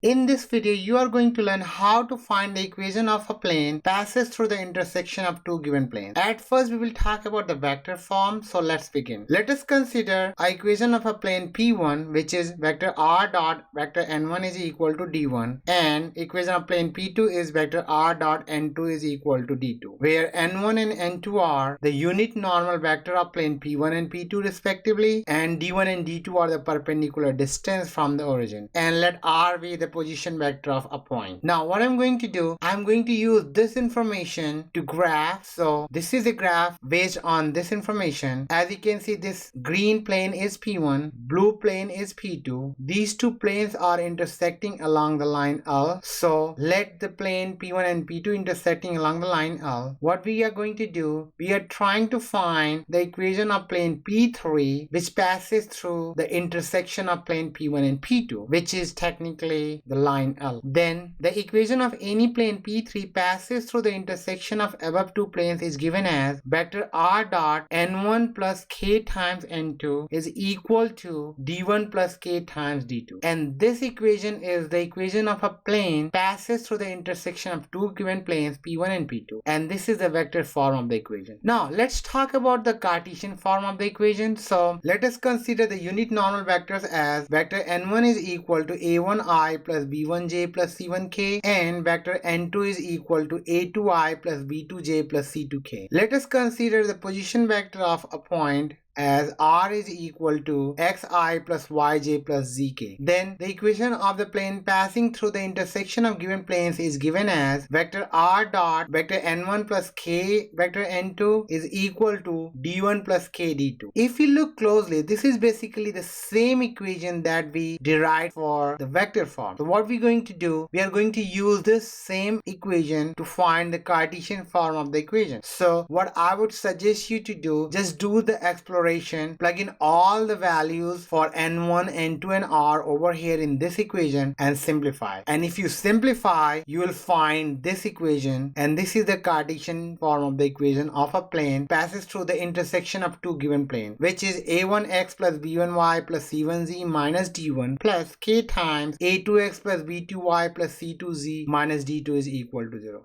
In this video, you are going to learn how to find the equation of a plane passes through the intersection of two given planes. At first, we will talk about the vector form, so let's begin. Let us consider an equation of a plane P1, which is vector r dot vector n1 is equal to d1, and equation of plane P2 is vector r dot n2 is equal to d2, where n1 and n2 are the unit normal vector of plane P1 and P2 respectively, and d1 and d2 are the perpendicular distance from the origin, and let r be the position vector of a point. Now what I'm going to do, I'm going to use this information to graph. So this is a graph based on this information. As you can see, this green plane is P1, blue plane is P2. These two planes are intersecting along the line L. So let the plane P1 and P2 intersecting along the line L. What we are going to do, we are trying to find the equation of plane P3 which passes through the intersection of plane P1 and P2, which is technically the line L. Then the equation of any plane P3 passes through the intersection of above two planes is given as vector r dot n1 plus k times n2 is equal to d1 plus k times d2. And this equation is the equation of a plane passes through the intersection of two given planes P1 and P2. And this is the vector form of the equation. Now let's talk about the Cartesian form of the equation. So let us consider the unit normal vectors as vector n1 is equal to a1i plus b1j plus c1k, and vector n2 is equal to a2i plus b2j plus c2k. Let us consider the position vector of a point as r is equal to xi plus yj plus zk. Then the equation of the plane passing through the intersection of given planes is given as vector r dot vector n1 plus k vector n2 is equal to d1 plus k d2. If you look closely, this is basically the same equation that we derived for the vector form. So what we're going to do, we are going to use this same equation to find the Cartesian form of the equation. So what I would suggest you to do, just do the exploration, plug in all the values for n1, n2 and r over here in this equation and simplify. And if you simplify, you will find this equation, and this is the Cartesian form of the equation of a plane passes through the intersection of two given planes, which is a1x plus b1y plus c1z minus d1 plus k times a2x plus b2y plus c2z minus d2 is equal to 0.